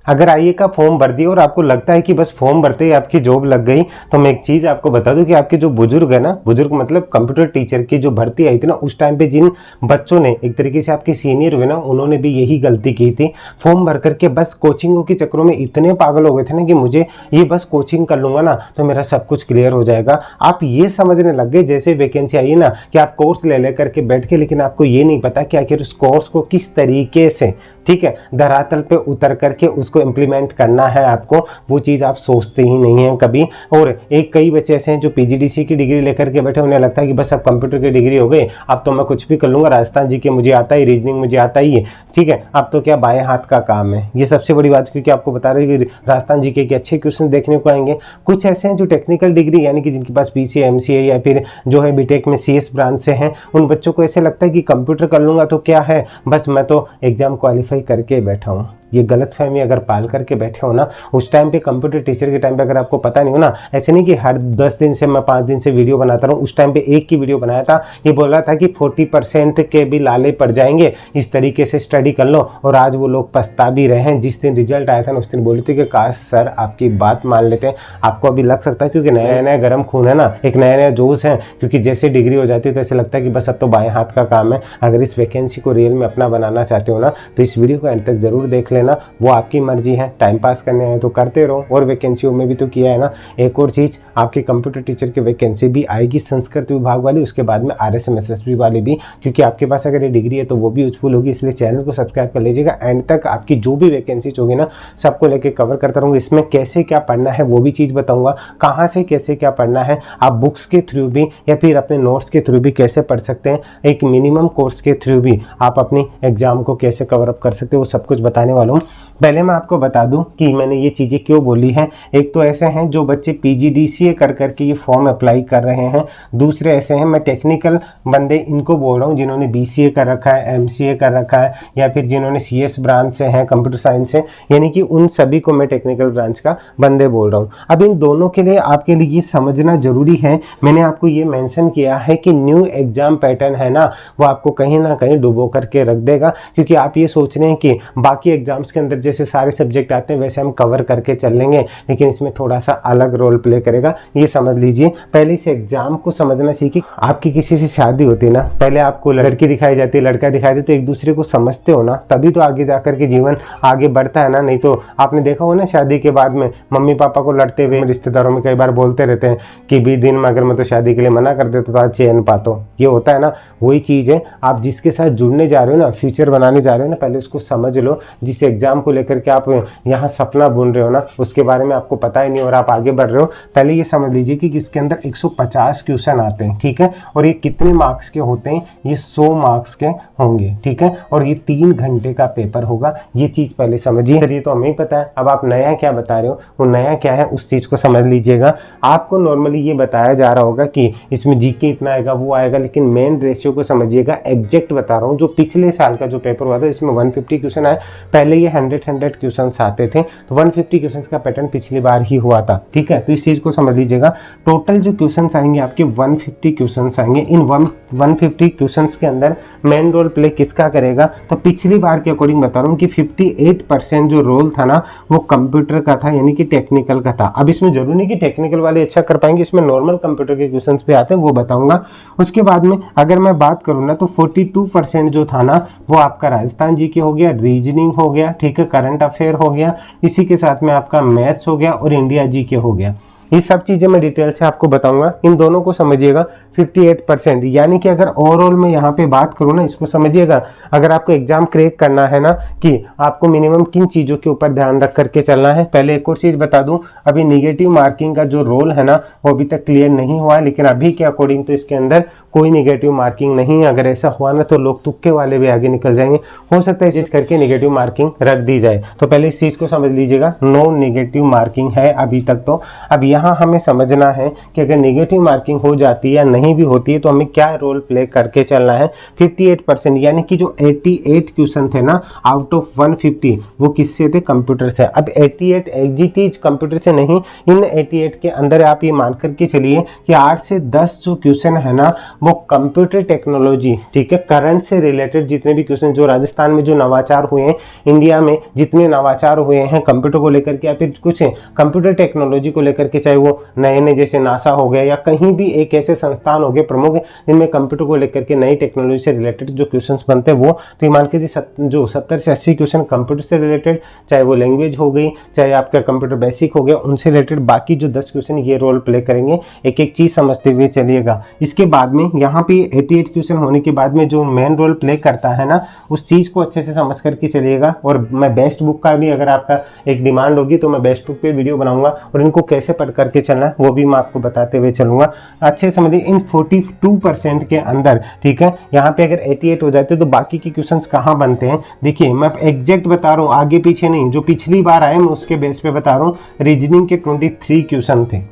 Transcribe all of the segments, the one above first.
अगर आईए का फॉर्म भर दिया और आपको लगता है कि बस फॉर्म भरते ही आपकी जॉब लग गई, तो मैं एक चीज आपको बता दूं कि आपके जो बुजुर्ग है ना, बुजुर्ग मतलब कंप्यूटर टीचर की जो भर्ती आई थी ना, उस टाइम पे जिन बच्चों ने एक तरीके से आपके सीनियर हुए ना, उन्होंने भी यही गलती की थी। फॉर्म भर करके बस कोचिंगों के चक्करों में इतने पागल हो गए थे ना कि मुझे ये बस कोचिंग कर लूंगा ना तो मेरा सब कुछ क्लियर हो जाएगा। आप ये समझने लग गए जैसे वैकेंसी आई ना कि आप कोर्स ले करके बैठ के, लेकिन आपको ये नहीं पता कि आखिर उस कोर्स को किस तरीके से, ठीक है, धरातल पे उतर करके उसको इम्प्लीमेंट करना है आपको, वो चीज आप सोचते ही नहीं है कभी। और एक कई बच्चे ऐसे हैं जो पीजीडीसी की डिग्री लेकर के बैठे, उन्हें लगता है कि बस अब कंप्यूटर की डिग्री हो गई, अब तो मैं कुछ भी कर लूंगा, राजस्थान जी के मुझे आता ही, रीजनिंग मुझे आता ही है, ठीक है, अब तो क्या बाएं हाथ का काम है। ये सबसे बड़ी बात, क्योंकि आपको बता रहे हैं कि राजस्थान जी के अच्छे क्वेश्चन देखने को आएंगे। कुछ ऐसे हैं जो टेक्निकल डिग्री यानी कि जिनके पास पीसीए, एमसीए या फिर जो है बीटेक में सीएस ब्रांच से हैं, उन बच्चों को ऐसे लगता है कि कंप्यूटर कर लूंगा तो क्या है, बस मैं तो एग्जाम क्वालिफाई करके बैठा हूँ। ये गलतफहमी अगर पाल करके बैठे हो ना, उस टाइम पे कंप्यूटर टीचर के टाइम पे अगर आपको पता नहीं हो ना, ऐसे नहीं कि हर 10 दिन से मैं 5 दिन से वीडियो बनाता रहूं, उस टाइम पे एक की वीडियो बनाया था, ये बोल रहा था कि 40% के भी लाले पड़ जाएंगे, इस तरीके से स्टडी कर लो। और आज वो लोग पछता भी रहे हैं। जिस दिन रिजल्ट आया था ना, उस दिन बोले थे कि काश सर आपकी बात मान लेते हैं। आपको अभी लग सकता है क्योंकि नया नया गर्म खून है ना, एक नया नया जोश है, क्योंकि जैसे डिग्री हो जाती है तो ऐसे लगता है कि बस अब तो बाएं हाथ का काम है। अगर इस वैकेंसी को रियल में अपना बनाना चाहते हो ना, तो इस वीडियो को एंड तक जरूर देख लेना। वो आपकी मर्जी है, टाइम पास करने हैं तो करते रहो, और वैकेंसियों में भी तो किया है ना। एक और चीज, आपके कंप्यूटर टीचर की वैकेंसी भी आएगी संस्कृत विभाग वाली, उसके बाद में RSMSSB वाली भी, क्योंकि आपके पास अगर ये डिग्री है तो वो भी यूजफुल होगी। इसलिए चैनल को सब्सक्राइब कर लीजिएगा। एंड तक आपकी जो भी वैकेंसीज होगी ना, सबको लेके कवर करता रहूंगा। इसमें कैसे क्या पढ़ना है वो भी चीज बताऊंगा, कहाँ से कैसे क्या पढ़ना है, आप बुक्स के थ्रू भी या फिर अपने नोट्स के थ्रू भी कैसे पढ़ सकते हैं, एक मिनिमम कोर्स के थ्रू भी आप अपनी एग्जाम को कैसे कवर अप कर सकते हो, वो सब कुछ बताने वाला हूँ। पहले मैं आपको बता दूं कि मैंने ये चीज़ें क्यों बोली हैं। एक तो ऐसे हैं जो बच्चे पीजीडीसीए कर करके ये फॉर्म अप्लाई कर रहे हैं, दूसरे ऐसे हैं, मैं टेक्निकल बंदे इनको बोल रहा हूँ जिन्होंने बीसीए कर रखा है, एमसीए कर रखा है, या फिर जिन्होंने सीएस ब्रांच से हैं, कंप्यूटर साइंस से, यानी कि उन सभी को मैं टेक्निकल ब्रांच का बंदे बोल रहा हूँ। अब इन दोनों के लिए आपके लिए ये समझना जरूरी है, मैंने आपको ये मेंशन किया है कि न्यू एग्जाम पैटर्न है ना, वो आपको कहीं ना कहीं डुबो करके रख देगा। क्योंकि आप ये सोच रहे हैं कि बाकी एग्जाम्स के अंदर जैसे सारे सब्जेक्ट आते हैं वैसे हम कवर करके चल लेंगे, लेकिन इसमें थोड़ा सा अलग रोल प्ले करेगा, ये समझ लीजिए। पहले इस एग्जाम को समझना सीखिए। आपकी किसी से शादी होती है ना, पहले आपको लड़की दिखाई जाती है, लड़का दिखाई देता है, तो एक दूसरे को समझते हो ना, तभी तो आगे जाकर के जीवन आगे बढ़ता है ना। नहीं तो आपने देखा हो ना, शादी के बाद में मम्मी पापा को लड़ते हुए रिश्तेदारों में कई बार बोलते रहते हैं कि 20 दिन में अगर मैं तो शादी के लिए मना कर देता तो आज चैन पातो, ये होता है ना। वही चीज है, आप जिसके साथ जुड़ने जा रहे हो ना, फ्यूचर बनाने जा रहे हो ना, पहले उसको समझ लो। जिस एग्जाम को लेकर के आप यहाँ सपना बुन रहे हो ना, उसके बारे में आपको पता ही नहीं और आप आगे बढ़ रहे हो। पहले ये समझ लीजिए कि इसके अंदर 150 क्वेश्चन आते हैं, ठीक है, और ये कितने मार्क्स के होते हैं, ये 100 मार्क्स के होंगे, ठीक है, और ये 3 घंटे का पेपर होगा। ये चीज पहले समझिए। ये तो हमें ही पता है, अब आप नया क्या बता रहे हो, वो नया क्या है उस चीज को समझ लीजिएगा। आपको नॉर्मली ये बताया जा रहा होगा कि इसमें जीके इतना आएगा, वो आएगा, लेकिन मेन रेशियो को समझिएगा। एग्जैक्ट बता रहा हूँ, जो पिछले साल का जो पेपर हुआ था इसमें 150 क्वेश्चन आए, पहले ये 100 क्वेश्चन आते थे, तो 150 क्वेश्चन का पैटर्न पिछली बार ही हुआ था, ठीक है। तो इस चीज को समझ लीजिएगा। टोटल जो क्वेश्चन आएंगे आपके 150 क्वेश्चन आएंगे। इन 150 क्वेश्चन के अंदर मेन रोल प्ले किसका करेगा, तो पिछली बार के अकॉर्डिंग बता रहा हूँ कि 58% जो रोल था ना वो कंप्यूटर का था, यानी कि टेक्निकल का था। अब इसमें जरूरी नहीं कि टेक्निकल वाले अच्छा कर पाएंगे, इसमें नॉर्मल कंप्यूटर के क्वेश्चन भी आते हैं, वो बताऊंगा। उसके बाद में अगर मैं बात करूँ ना, तो 42% जो था ना वो आपका राजस्थान जी के हो गया, रीजनिंग हो गया, ठीक है, करंट अफेयर हो गया, इसी के साथ में आपका मैथ्स हो गया और इंडिया जी के हो गया। ये सब चीजें मैं डिटेल से आपको बताऊंगा, इन दोनों को समझिएगा। 58%, यानी कि अगर ओवरऑल में यहाँ पे बात करूँ ना, इसको समझिएगा। अगर आपको एग्जाम क्रैक करना है ना, कि आपको मिनिमम किन चीजों के ऊपर ध्यान रख करके चलना है। पहले एक और चीज बता दूं, अभी निगेटिव मार्किंग का जो रोल है ना वो अभी तक क्लियर नहीं हुआ है, लेकिन अभी के अकॉर्डिंग तो इसके अंदर कोई निगेटिव मार्किंग नहीं है। अगर ऐसा हुआ ना तो लोग तुक्के वाले भी आगे निकल जाएंगे, हो सकता है इस चीज करके निगेटिव मार्किंग रख दी जाए। तो पहले इस चीज को समझ लीजिएगा, नो निगेटिव मार्किंग है अभी तक। तो अब यहाँ हमें समझना है कि अगर नेगेटिव मार्किंग हो जाती है या नहीं भी होती है तो हमें क्या रोल प्ले करके चलना है। 58% यानी कि जो 88 क्वेश्चन थे ना आउट ऑफ 150 वो किससे थे, कंप्यूटर से। अब 88 एग्जीटीज कंप्यूटर से नहीं, इन 88 के अंदर आप ये मान करके चलिए कि 8 से 10 जो क्वेश्चन है ना वो कंप्यूटर टेक्नोलॉजी, ठीक है, करंट से रिलेटेड जितने भी क्वेश्चन जो राजस्थान में जो नवाचार हुए हैं, इंडिया में जितने नवाचार हुए हैं कंप्यूटर को लेकर के या फिर कुछ कंप्यूटर टेक्नोलॉजी को लेकर के, चाहे वो नए नए जैसे नासा हो गया या कहीं भी एक ऐसे संस्थान हो गए प्रमुख जिनमें कंप्यूटर को लेकर के नई टेक्नोलॉजी से रिलेटेड जो क्वेश्चंस बनते हैं वो, तो ये मान के जो 70 से 80 क्वेश्चन कंप्यूटर से रिलेटेड, चाहे वो लैंग्वेज हो गई चाहे आपका कंप्यूटर बेसिक हो गया उनसे रिलेटेड, बाकी जो 10 क्वेश्चन ये रोल प्ले करेंगे। एक एक चीज समझते हुए चलिएगा। इसके बाद में यहाँ पे 88 क्वेश्चन होने के बाद में जो मेन रोल प्ले करता है ना उस चीज को अच्छे से समझ करके चलिएगा। और मैं बेस्ट बुक का भी अगर आपका एक डिमांड होगी तो मैं बेस्ट बुक पे वीडियो बनाऊंगा और इनको कैसे पढ़ करके चलना है वो भी मैं आपको बताते हुए चलूंगा। अच्छे समझिए इन 42% के अंदर, ठीक है, यहाँ पे अगर 88 हो जाते तो बाकी के क्वेश्चंस कहाँ बनते हैं। देखिए मैं एग्जैक्ट बता रहा हूँ, आगे पीछे नहीं, जो पिछली बार आए मैं उसके बेस पे बता रहा हूँ। रीजनिंग के 23 क्वेश्चन थे।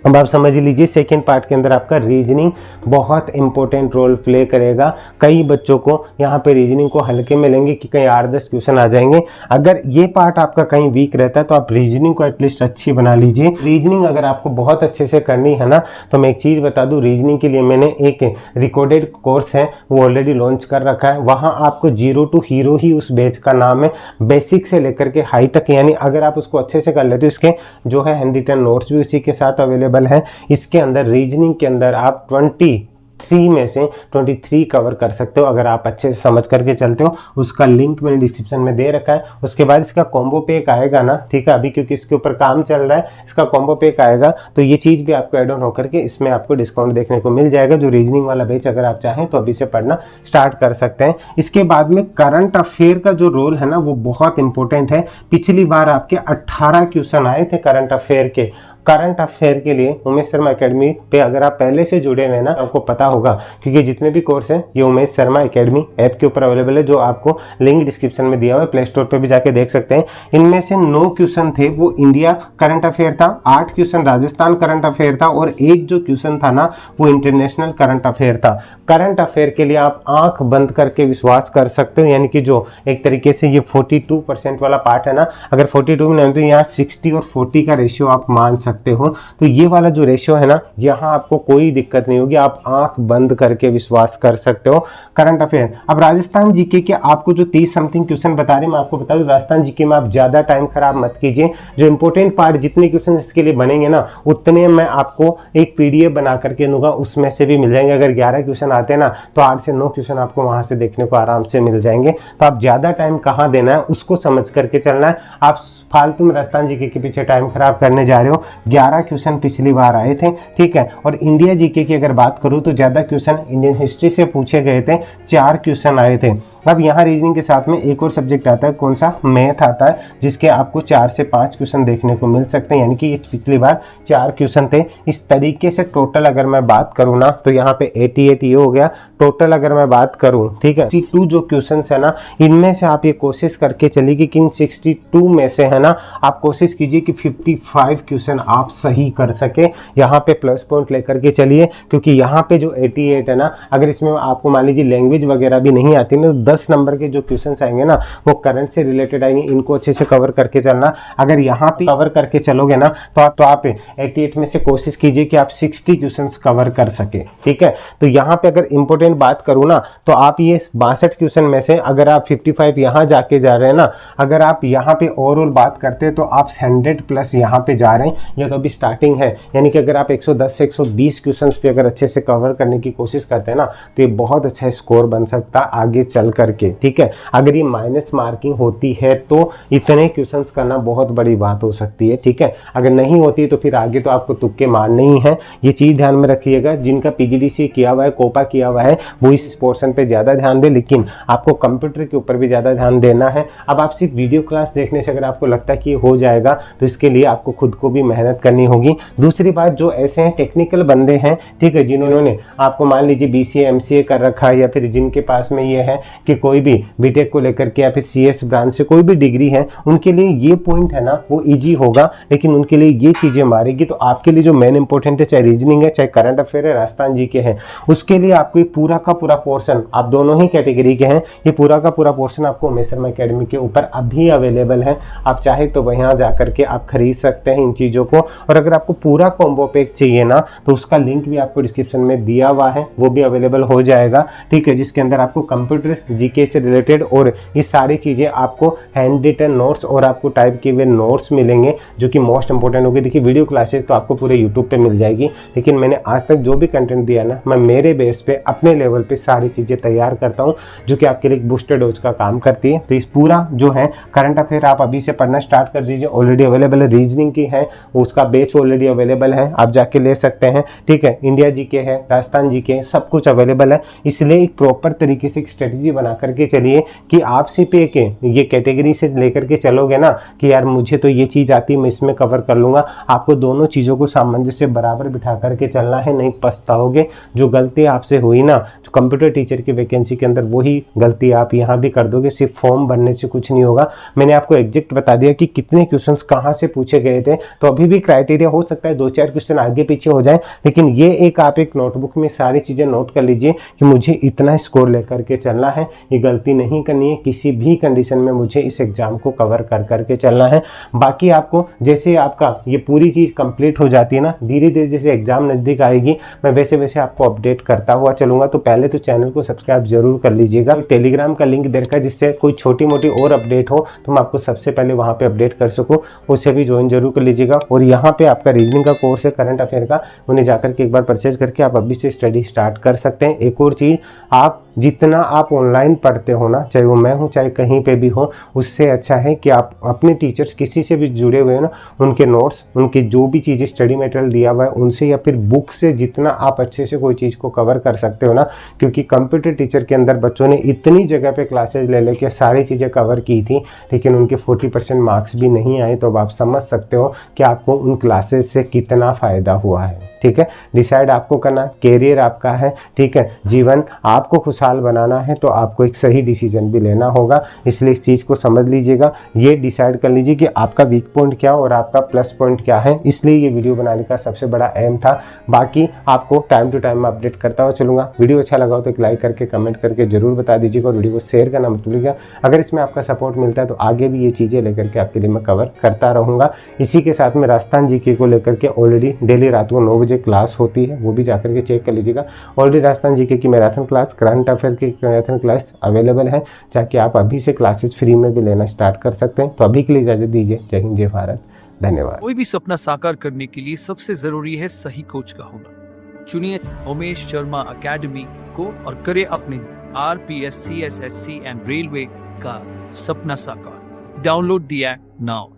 अब आप समझ लीजिए सेकेंड पार्ट के अंदर आपका रीजनिंग बहुत इंपॉर्टेंट रोल प्ले करेगा। कई बच्चों को यहाँ पे रीजनिंग को हल्के में लेंगे कि कहीं 8-10 क्वेश्चन आ जाएंगे। अगर ये पार्ट आपका कहीं वीक रहता है तो आप रीजनिंग को एटलीस्ट अच्छी बना लीजिए। रीजनिंग अगर आपको बहुत अच्छे से करनी है ना तो मैं एक चीज़ बता दूँ, रीजनिंग के लिए मैंने एक रिकॉर्डेड कोर्स है वो ऑलरेडी लॉन्च कर रखा है। वहाँ आपको 0 to हीरो ही उस बैच का नाम है, बेसिक से लेकर के हाई तक, यानी अगर आप उसको अच्छे से कर लेते हो इसके जो है हैंड रिटन नोट्स भी उसी के साथ अवेलेबल है। इसके अंदर रीजनिंग के अंदर आप 23 में से 23 कवर कर सकते हो अगर आप अच्छे से समझ करके चलते हो। उसका लिंक मैंने डिस्क्रिप्शन में दे रखा है। उसके बाद इसका कॉम्बो पैक आएगा ना, ठीक है, अभी क्योंकि इसके ऊपर काम चल रहा है, इसका कॉम्बो पैक आएगा तो ये चीज़ भी आपको एड ऑन होकर के इसमें आपको डिस्काउंट देखने को मिल जाएगा। जो रीजनिंग वाला बैच अगर आप चाहें तो अभी से पढ़ना स्टार्ट कर सकते हैं। इसके बाद में करंट अफेयर का जो रोल है ना वो बहुत इंपॉर्टेंट है। पिछली बार आपके 18 क्वेश्चन आए थे करंट अफेयर के। करंट अफेयर के लिए उमेश शर्मा एकेडमी पे अगर आप पहले से जुड़े हुए हैं ना आपको पता होगा, क्योंकि जितने भी कोर्स हैं ये उमेश शर्मा एकेडमी ऐप के ऊपर अवेलेबल है, जो आपको लिंक डिस्क्रिप्शन में दिया हुआ है, प्ले स्टोर पे भी जाके देख सकते हैं। इनमें से 9 क्वेश्चन थे वो इंडिया करंट अफेयर था, 8 क्वेश्चन राजस्थान करंट अफेयर था और एक जो क्वेश्चन था ना वो इंटरनेशनल करंट अफेयर था। करंट अफेयर के लिए आप आंख बंद करके विश्वास कर सकते हो, यानी कि जो एक तरीके से ये 42% वाला पार्ट है ना, अगर 42 में नहीं तो यहाँ 60 और 40 का रेशियो आप मान सकते हो। तो ये वाला जो रेशियो है ना यहाँ आपको कोई दिक्कत नहीं होगी, आप आंख बंद करके विश्वास कर सकते हो। करंट अफेयर अब राजस्थान जीके के आपको जो 30 समथिंग क्वेश्चन बता रहे हैं, मैं आपको बता दूं राजस्थान जीके में आप ज्यादा टाइम खराब मत कीजिए। जो इंपॉर्टेंट पार्ट जितने क्वेश्चन इसके लिए बनेंगे ना उतने मैं आपको एक पीडीएफ बना करके दूंगा, उसमें से भी मिल जाएंगे। अगर 11 क्वेश्चन आते हैं ना तो 8 से 9 क्वेश्चन आपको वहां से देखने को आराम से मिल जाएंगे। तो आप ज्यादा टाइम कहाँ देना है उसको समझ करके चलना है। आप फालतू में राजस्थान जीके के पीछे टाइम खराब करने जा रहे हो। 11 क्वेश्चन पिछली बार आए थे, ठीक है। और इंडिया जीके की अगर बात करूं तो ज्यादा क्वेश्चन इंडियन हिस्ट्री से पूछे गए थे, 4 क्वेश्चन आए थे। अब यहाँ रीजनिंग के साथ में एक और सब्जेक्ट आता है, कौन सा, मैथ आता है, जिसके आपको 4 से 5 क्वेश्चन देखने को मिल सकते हैं, यानी कि पिछली बार 4 क्वेश्चन थे। इस तरीके से टोटल अगर मैं बात करूँ ना तो यहाँ पे 88 ये हो गया। टोटल अगर मैं बात करूँ, ठीक है, 62 जो क्वेश्चन है ना इनमें से आप ये कोशिश करके चलिए कि इन 62 में से है ना आप कोशिश कीजिए कि 55 क्वेश्चन आप सही कर सके। यहाँ पे प्लस पॉइंट लेकर के चलिए, क्योंकि यहाँ पे जो 88 है ना, अगर इसमें आपको मान लीजिए लैंग्वेज वगैरह भी नहीं आती ना तो 10 नंबर के जो क्वेश्चन आएंगे ना वो करंट से रिलेटेड आएंगे, इनको अच्छे से कवर करके चलना। अगर यहाँ पे कवर करके चलोगे ना तो आप 88 में से कोशिश कीजिए कि आप 60 क्वेश्चन कवर कर सके, ठीक है। तो यहाँ पे अगर इंपॉर्टेंट बात करूँ ना तो आप ये 62 क्वेश्चन में से अगर आप 55 यहाँ जाके जा रहे हैं ना, अगर आप यहाँ पे ओवरऑल बात करते हैं तो आप 100+ यहाँ पे जा रहे हैं। ये तो अभी स्टार्टिंग है, यानी कि अगर आप 110 से 120 क्वेश्चंस पे अगर अच्छे से कवर करने की कोशिश करते हैं ना तो ये बहुत अच्छा स्कोर बन सकता है आगे चल करके, ठीक है। अगर ये माइनस मार्किंग होती है तो इतने क्वेश्चंस करना बहुत बड़ी बात हो सकती है, ठीक है। अगर नहीं होती है तो फिर आगे तो आपको तुक्के मारने ही है। ये चीज़ ध्यान में रखिएगा। जिनका पीजीडीसी किया हुआ है, कोपा किया हुआ है, वो इस पोर्शन पे ज़्यादा ध्यान दे, लेकिन आपको कंप्यूटर के ऊपर भी ज़्यादा ध्यान देना है। अब आप सिर्फ वीडियो क्लास देखने से अगर आपको लगता है कि हो जाएगा तो इसके लिए आपको खुद को भी मेहनत मेहनत करनी होगी। दूसरी बात, जो ऐसे हैं टेक्निकल बंदे हैं, ठीक है, जिन्होंने आपको मान लीजिए BCA MCA कर रखा है, या फिर जिनके पास में ये है कि कोई भी बीटेक को लेकर के या फिर CS ब्रांच से कोई भी डिग्री है, उनके लिए ये पॉइंट है ना वो ईजी होगा, लेकिन उनके लिए ये चीजें मारेगी। तो आपके लिए जो मेन इंपॉर्टेंट है, चाहे रीजनिंग है, चाहे करंट अफेयर है, राजस्थान जीके है, उसके लिए आपको ये पूरा का पूरा पोर्शन, आप दोनों ही कैटेगरी के हैं, ये पूरा का पूरा पोर्शन आपको उमेश शर्मा एकेडमी के ऊपर अभी अवेलेबल है। आप चाहे तो वहां जाकर के आप खरीद सकते हैं इन चीजों को। और अगर आपको पूरा कॉम्बो पैक चाहिए ना, तो उसका लिंक भी आपको डिस्क्रिप्शन में दिया हुआ है, वो भी अवेलेबल हो जाएगा, ठीक है, जिसके अंदर आपको कंप्यूटर जीके से रिलेटेड और ये सारी चीजें आपको हैंड रिटन नोट्स और आपको टाइप किए हुए नोट्स मिलेंगे, जो कि मोस्ट इंपोर्टेंट होगी। देखिए, वीडियो क्लासेस तो आपको पूरे यूट्यूब पे मिल जाएगी, लेकिन मैंने आज तक जो भी कंटेंट दिया ना, मैं मेरे बेस पे अपने लेवल पे सारी चीजें तैयार करता हूँ, जो कि आपके लिए एक बूस्टर डोज का काम करती है। तो इस पूरा जो है करंट अफेयर आप अभी से पढ़ना स्टार्ट कर दीजिए, ऑलरेडी अवेलेबल है। रीजनिंग की है, उसका बैच ऑलरेडी अवेलेबल है, आप जाके ले सकते हैं, ठीक है। इंडिया जीके है, राजस्थान जीके है, सब कुछ अवेलेबल है। इसलिए एक प्रॉपर तरीके से एक स्ट्रेटजी बना करके चलिए कि आप CPA के ये कैटेगरी से लेकर के चलोगे ना कि यार मुझे तो ये चीज आती है, मैं इसमें कवर कर लूंगा। आपको दोनों चीजों को सामंजस्य बराबर बिठा करके चलना है, नहीं पछताओगे। जो गलती आपसे हुई ना, जो कंप्यूटर टीचर की वैकेंसी के अंदर, वही गलती आप यहाँ भी कर दोगे। सिर्फ फॉर्म भरने से कुछ नहीं होगा। मैंने आपको एग्जैक्ट बता दिया कि कितने क्वेश्चंस कहाँ से पूछे गए थे, तो अभी भी क्राइटेरिया हो सकता है 2-4 क्वेश्चन आगे पीछे हो जाए, लेकिन ये एक आप एक नोटबुक में सारी चीजें नोट कर लीजिए कि मुझे इतना स्कोर लेकर के चलना है, ये गलती नहीं करनी है किसी भी कंडीशन में, मुझे इस एग्जाम को कवर कर करके चलना है। बाकी आपको जैसे आपका ये पूरी चीज कंप्लीट हो जाती है ना, धीरे धीरे जैसे एग्जाम नजदीक आएगी, मैं वैसे वैसे आपको अपडेट करता हुआ चलूंगा। तो पहले तो चैनल को सब्सक्राइब जरूर कर लीजिएगा। टेलीग्राम का लिंक दे रखा है, जिससे कोई छोटी मोटी और अपडेट हो तो मैं आपको सबसे पहले वहां पे अपडेट कर सकूं, उसे भी ज्वाइन जरूर कर लीजिएगा। और यहाँ पे आपका रीजनिंग का कोर्स है करंट अफेयर का, उन्हें जाकर के एक बार परचेज करके आप अभी से स्टडी स्टार्ट कर सकते हैं। एक और चीज, आप जितना आप ऑनलाइन पढ़ते हो ना, चाहे वो मैं हूँ चाहे कहीं पे भी हो, उससे अच्छा है कि आप अपने टीचर्स किसी से भी जुड़े हुए हैं ना, उनके नोट्स, उनके जो भी चीज़ें स्टडी मटेरियल दिया हुआ है उनसे, या फिर बुक से जितना आप अच्छे से कोई चीज़ को कवर कर सकते हो ना। क्योंकि कंप्यूटर टीचर के अंदर बच्चों ने इतनी जगह पे क्लासेज ले लेके सारी चीज़ें कवर की थी, लेकिन उनके 40% मार्क्स भी नहीं आए। तो अब आप समझ सकते हो कि आपको उन क्लासेज से कितना फ़ायदा हुआ है, ठीक है। डिसाइड आपको करना, कैरियर आपका है, ठीक है, जीवन आपको खुशहाल बनाना है, तो आपको एक सही डिसीजन भी लेना होगा। इसलिए इस चीज़ को समझ लीजिएगा, ये डिसाइड कर लीजिए कि आपका वीक पॉइंट क्या और आपका प्लस पॉइंट क्या है। इसलिए ये वीडियो बनाने का सबसे बड़ा एम था। बाकी आपको टाइम टू टाइम मैं अपडेट करता हुआ चलूंगा। वीडियो अच्छा लगा हो तो एक लाइक करके कमेंट करके जरूर बता दीजिएगा, और वीडियो को शेयर करना मत भूलिएगा। अगर इसमें आपका सपोर्ट मिलता है तो आगे भी ये चीज़ें लेकर के आपके लिए मैं कवर करता रहूँगा। इसी के साथ में राजस्थान जीके को लेकर के ऑलरेडी डेली रात को 9 बजे क्लास होती है, वो भी जाकर के चेक कर लीजिएगा। ऑलरेडी राजस्थान जीके की मैराथन क्लास, करंट अफेयर की मैराथन क्लास अवेलेबल है, जाके आप अभी से क्लासेस फ्री में भी लेना स्टार्ट कर सकते हैं। तो अभी के लिए इजाजत दीजिए। जय हिंद, जय भारत, धन्यवाद। कोई भी सपना साकार करने के लिए सबसे जरूरी है सही कोच का होना। चुनिए उमेश शर्मा एकेडमी को और करे अपने RPS CSSC एंड रेलवे का सपना साकार। Download the app now.